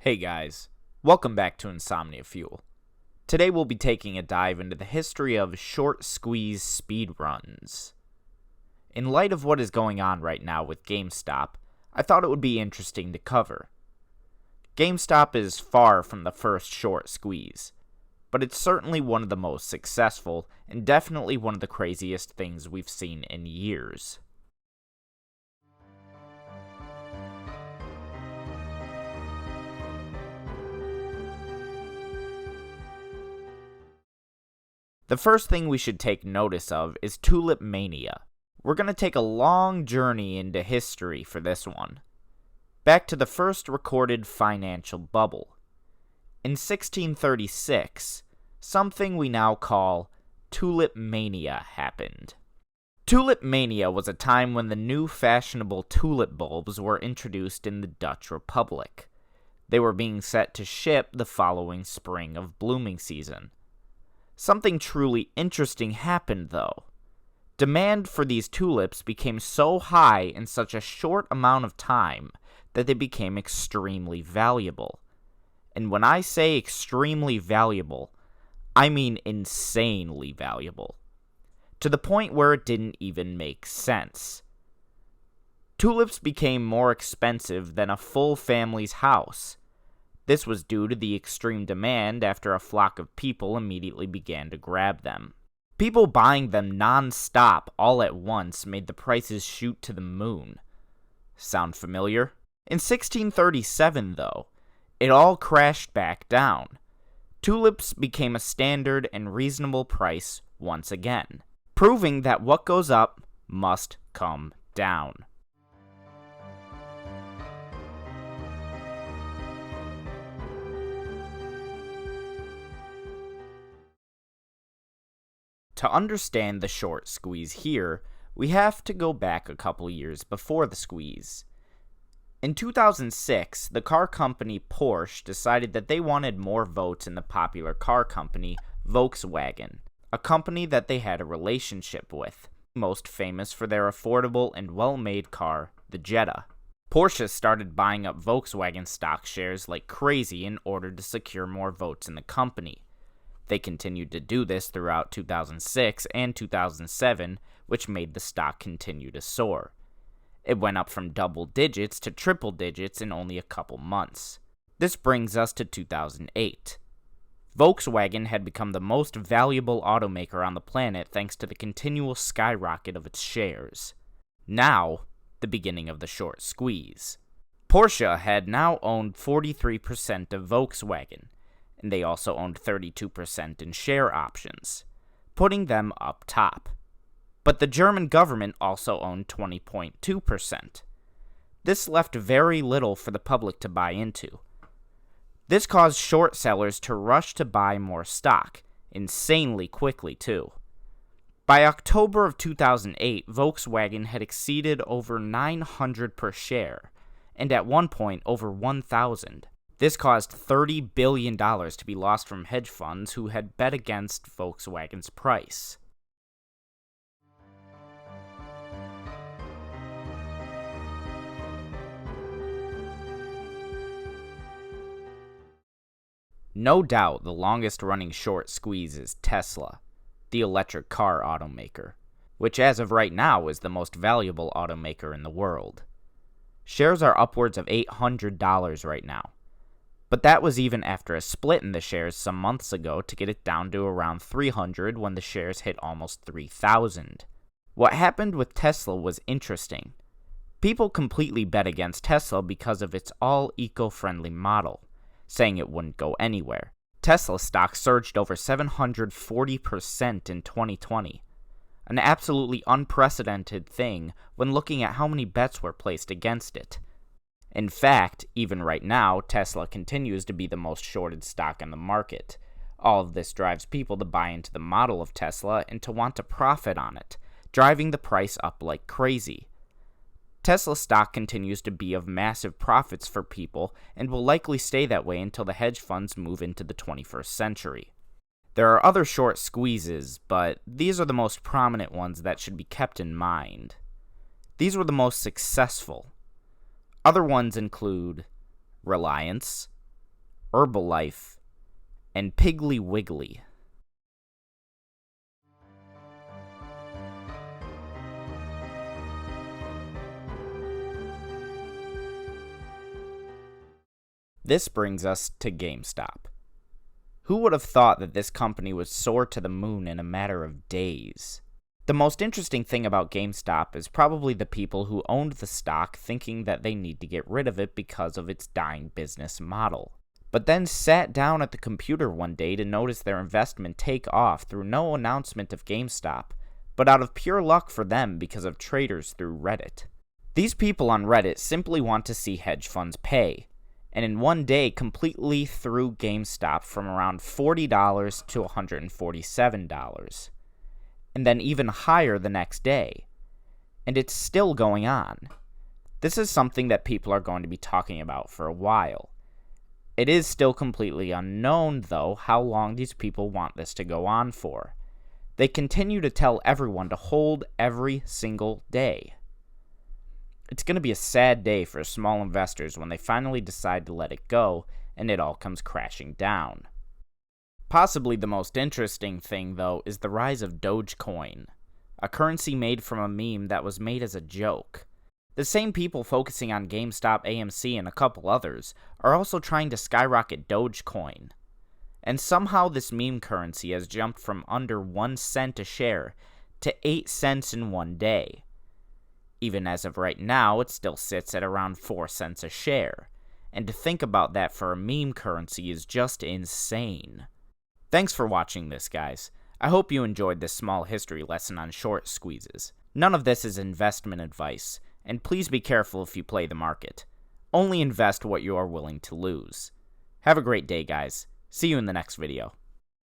Hey guys, welcome back to Insomnia Fuel. Today we'll be taking a dive into the history of short squeeze speedruns. In light of what is going on right now with GameStop, I thought it would be interesting to cover. GameStop is far from the first short squeeze, but it's certainly one of the most successful and definitely one of the craziest things we've seen in years. The first thing we should take notice of is Tulip Mania. We're going to take a long journey into history for this one. Back to the first recorded financial bubble. In 1636, something we now call Tulip Mania happened. Tulip Mania was a time when the new fashionable tulip bulbs were introduced in the Dutch Republic. They were being set to ship the following spring of blooming season. Something truly interesting happened, though. Demand for these tulips became so high in such a short amount of time that they became extremely valuable. And when I say extremely valuable, I mean insanely valuable. To the point where it didn't even make sense. Tulips became more expensive than a full family's house. This was due to the extreme demand after a flock of people immediately began to grab them. People buying them non-stop all at once made the prices shoot to the moon. Sound familiar? In 1637, though, it all crashed back down. Tulips became a standard and reasonable price once again, proving that what goes up must come down. To understand the short squeeze here, we have to go back a couple years before the squeeze. In 2006, the car company Porsche decided that they wanted more votes in the popular car company Volkswagen, a company that they had a relationship with, most famous for their affordable and well-made car, the Jetta. Porsche started buying up Volkswagen stock shares like crazy in order to secure more votes in the company. They continued to do this throughout 2006 and 2007, which made the stock continue to soar. It went up from double digits to triple digits in only a couple months. This brings us to 2008. Volkswagen had become the most valuable automaker on the planet thanks to the continual skyrocket of its shares. Now, the beginning of the short squeeze. Porsche had now owned 43% of Volkswagen, and they also owned 32% in share options, putting them up top. But the German government also owned 20.2%. This left very little for the public to buy into. This caused short sellers to rush to buy more stock, insanely quickly too. By October of 2008, Volkswagen had exceeded over 900 per share, and at one point over 1,000. This caused $30 billion to be lost from hedge funds who had bet against Volkswagen's price. No doubt the longest-running short squeeze is Tesla, the electric car automaker, which as of right now is the most valuable automaker in the world. Shares are upwards of $800 right now. But that was even after a split in the shares some months ago to get it down to around 300 when the shares hit almost 3,000. What happened with Tesla was interesting. People completely bet against Tesla because of its all eco-friendly model, saying it wouldn't go anywhere. Tesla stock surged over 740% in 2020, an absolutely unprecedented thing when looking at how many bets were placed against it. In fact, even right now, Tesla continues to be the most shorted stock on the market. All of this drives people to buy into the model of Tesla and to want to profit on it, driving the price up like crazy. Tesla stock continues to be of massive profits for people and will likely stay that way until the hedge funds move into the 21st century. There are other short squeezes, but these are the most prominent ones that should be kept in mind. These were the most successful. Other ones include Reliance, Herbalife, and Piggly Wiggly. This brings us to GameStop. Who would have thought that this company would soar to the moon in a matter of days? The most interesting thing about GameStop is probably the people who owned the stock thinking that they need to get rid of it because of its dying business model, but then sat down at the computer one day to notice their investment take off through no announcement of GameStop, but out of pure luck for them because of traders through Reddit. These people on Reddit simply want to see hedge funds pay, and in one day completely threw GameStop from around $40 to $147, and then even higher the next day. And it's still going on. This is something that people are going to be talking about for a while. It is still completely unknown, though, how long these people want this to go on for. They continue to tell everyone to hold every single day. It's going to be a sad day for small investors when they finally decide to let it go and it all comes crashing down. Possibly the most interesting thing, though, is the rise of DogeCoin, a currency made from a meme that was made as a joke. The same people focusing on GameStop, AMC, and a couple others are also trying to skyrocket DogeCoin. And somehow this meme currency has jumped from under 1 cent a share to 8 cents in one day. Even as of right now, it still sits at around 4 cents a share. And to think about that for a meme currency is just insane. Thanks for watching this, guys. I hope you enjoyed this small history lesson on short squeezes. None of this is investment advice, and please be careful if you play the market. Only invest what you are willing to lose. Have a great day, guys. See you in the next video.